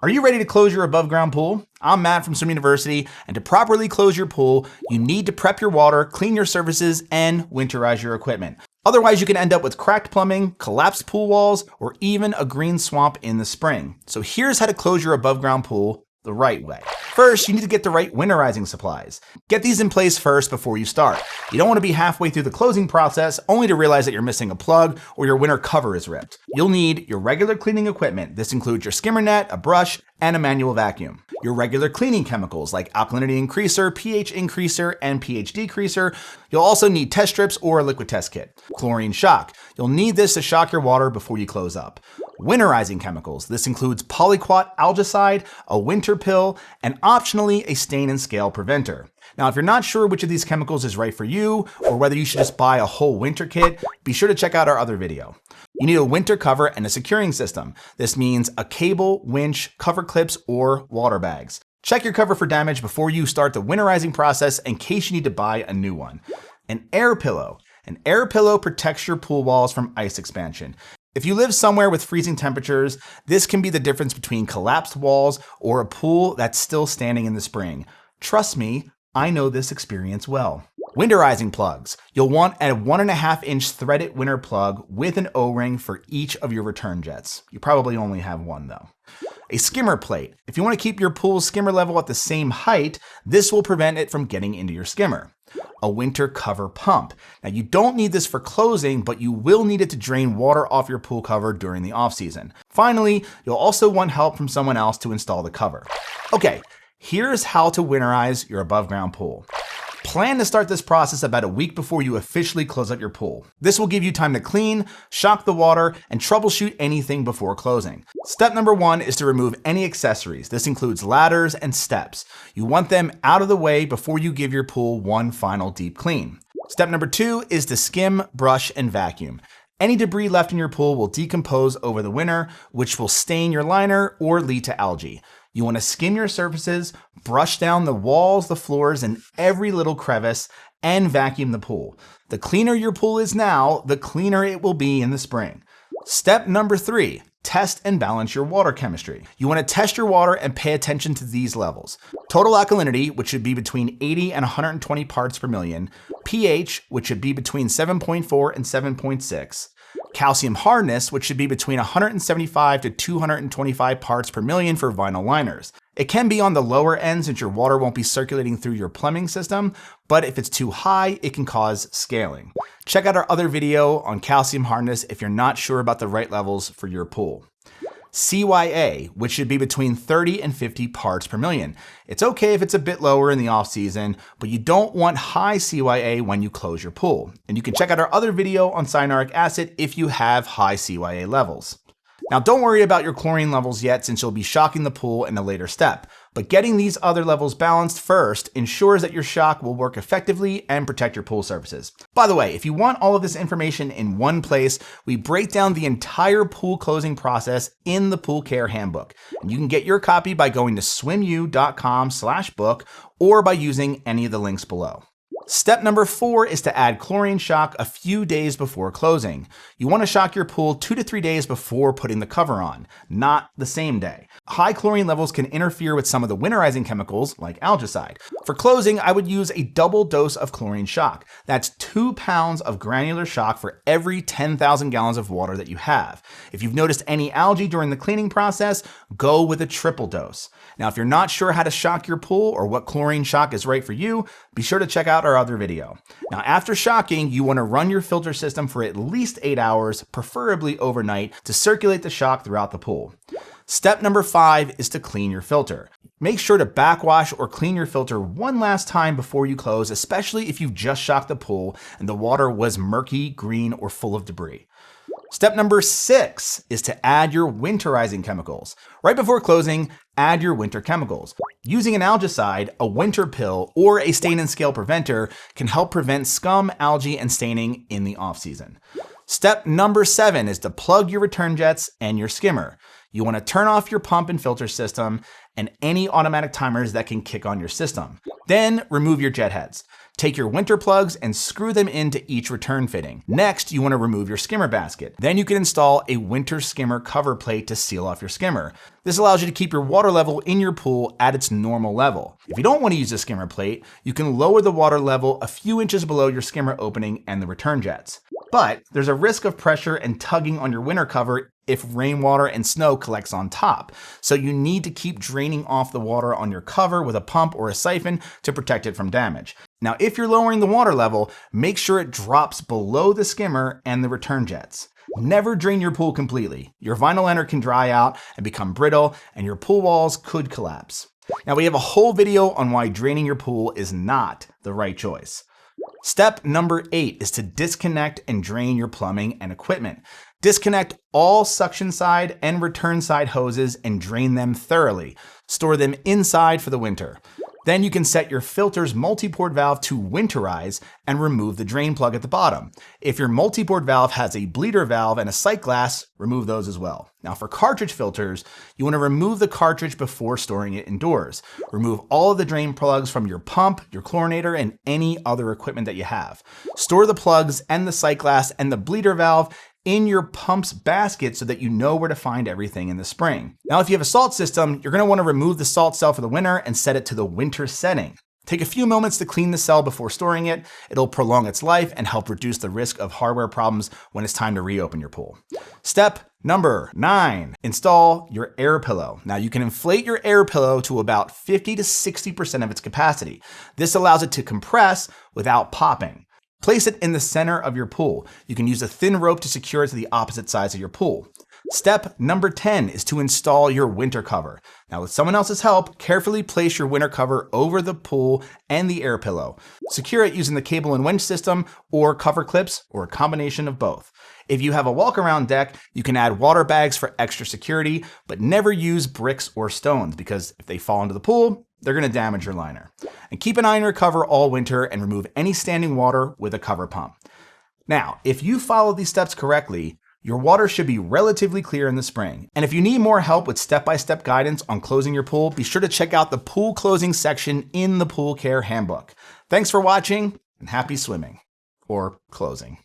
Are you ready to close your above ground pool? I'm Matt from Swim University, and to properly close your pool, you need to prep your water, clean your surfaces, and winterize your equipment. Otherwise, you can end up with cracked plumbing, collapsed pool walls, or even a green swamp in the spring. So here's how to close your above ground pool the right way. First, you need to get the right winterizing supplies. Get these in place first before you start. You don't want to be halfway through the closing process only to realize that you're missing a plug or your winter cover is ripped. You'll need your regular cleaning equipment. This includes your skimmer net, a brush, and a manual vacuum. Your regular cleaning chemicals like alkalinity increaser, pH increaser, and pH decreaser. You'll also need test strips or a liquid test kit. Chlorine shock. You'll need this to shock your water before you close up. Winterizing chemicals. This includes polyquat algicide, a winter pill, and optionally a stain and scale preventer. Now, if you're not sure which of these chemicals is right for you, or whether you should just buy a whole winter kit, be sure to check out our other video. You need a winter cover and a securing system. This means a cable, winch, cover clips, or water bags. Check your cover for damage before you start the winterizing process in case you need to buy a new one. An air pillow. An air pillow protects your pool walls from ice expansion. If you live somewhere with freezing temperatures, this can be the difference between collapsed walls or a pool that's still standing in the spring. Trust me, I know this experience well. Winterizing plugs. You'll want a 1.5-inch threaded winter plug with an O-ring for each of your return jets. You probably only have one though. A skimmer plate. If you want to keep your pool's skimmer level at the same height, this will prevent it from getting into your skimmer. A winter cover pump. Now you don't need this for closing, but you will need it to drain water off your pool cover during the off season. Finally, you'll also want help from someone else to install the cover. Okay, here's how to winterize your above ground pool. Plan to start this process about a week before you officially close out your pool. This will give you time to clean, shock the water, and troubleshoot anything before closing. Step number 1 is to remove any accessories. This includes ladders and steps. You want them out of the way before you give your pool one final deep clean. Step number 2 is to skim, brush, and vacuum. Any debris left in your pool will decompose over the winter, which will stain your liner or lead to algae. You want to skim your surfaces, brush down the walls, the floors, and every little crevice, and vacuum the pool. The cleaner your pool is now, the cleaner it will be in the spring. Step number 3, test and balance your water chemistry. You want to test your water and pay attention to these levels. Total alkalinity, which should be between 80 and 120 parts per million. pH, which should be between 7.4 and 7.6. Calcium hardness, which should be between 175 to 225 parts per million for vinyl liners. It can be on the lower end since your water won't be circulating through your plumbing system, but if it's too high, it can cause scaling. Check out our other video on calcium hardness if you're not sure about the right levels for your pool. CYA, which should be between 30 and 50 parts per million. It's okay if it's a bit lower in the off season, but you don't want high CYA when you close your pool. And you can check out our other video on cyanuric acid if you have high CYA levels. Now don't worry about your chlorine levels yet since you'll be shocking the pool in a later step, but getting these other levels balanced first ensures that your shock will work effectively and protect your pool surfaces. By the way, if you want all of this information in one place, we break down the entire pool closing process in the Pool Care Handbook. And you can get your copy by going to swimu.com/book or by using any of the links below. Step number 4 is to add chlorine shock a few days before closing. You want to shock your pool 2 to 3 days before putting the cover on, not the same day. High chlorine levels can interfere with some of the winterizing chemicals like algicide. For closing, I would use a double dose of chlorine shock. That's 2 pounds of granular shock for every 10,000 gallons of water that you have. If you've noticed any algae during the cleaning process, go with a triple dose. Now, if you're not sure how to shock your pool or what chlorine shock is right for you, be sure to check out our other video. Now, after shocking, you want to run your filter system for at least 8 hours, preferably overnight, to circulate the shock throughout the pool. Step number 5 is to clean your filter. Make sure to backwash or clean your filter one last time before you close, especially if you've just shocked the pool and the water was murky, green, or full of debris. Step number 6 is to add your winterizing chemicals. Right before closing, add your winter chemicals. Using an algicide, a winter pill, or a stain and scale preventer can help prevent scum, algae, and staining in the off season. Step number 7 is to plug your return jets and your skimmer. You want to turn off your pump and filter system and any automatic timers that can kick on your system. Then remove your jet heads. Take your winter plugs and screw them into each return fitting. Next, you want to remove your skimmer basket. Then you can install a winter skimmer cover plate to seal off your skimmer. This allows you to keep your water level in your pool at its normal level. If you don't want to use a skimmer plate, you can lower the water level a few inches below your skimmer opening and the return jets. But there's a risk of pressure and tugging on your winter cover if rainwater and snow collects on top. So you need to keep draining off the water on your cover with a pump or a siphon to protect it from damage. Now, if you're lowering the water level, make sure it drops below the skimmer and the return jets. Never drain your pool completely. Your vinyl liner can dry out and become brittle, and your pool walls could collapse. Now, we have a whole video on why draining your pool is not the right choice. Step number 8 is to disconnect and drain your plumbing and equipment. Disconnect all suction side and return side hoses and drain them thoroughly. Store them inside for the winter. Then you can set your filter's multi-port valve to winterize and remove the drain plug at the bottom. If your multi-port valve has a bleeder valve and a sight glass, remove those as well. Now for cartridge filters, you want to remove the cartridge before storing it indoors. Remove all of the drain plugs from your pump, your chlorinator, and any other equipment that you have. Store the plugs and the sight glass and the bleeder valve in your pump's basket so that you know where to find everything in the spring. Now, if you have a salt system, you're going to want to remove the salt cell for the winter and set it to the winter setting. Take a few moments to clean the cell before storing it. It'll prolong its life and help reduce the risk of hardware problems when it's time to reopen your pool. Step number 9, install your air pillow. Now you can inflate your air pillow to about 50 to 60% of its capacity. This allows it to compress without popping. Place it in the center of your pool. You can use a thin rope to secure it to the opposite sides of your pool. Step number 10 is to install your winter cover. Now with someone else's help, carefully place your winter cover over the pool and the air pillow. Secure it using the cable and winch system or cover clips or a combination of both. If you have a walk-around deck, you can add water bags for extra security, but never use bricks or stones because if they fall into the pool, they're going to damage your liner. And keep an eye on your cover all winter and remove any standing water with a cover pump. Now, if you follow these steps correctly, your water should be relatively clear in the spring. And if you need more help with step-by-step guidance on closing your pool, be sure to check out the pool closing section in the Pool Care Handbook. Thanks for watching and happy swimming or closing.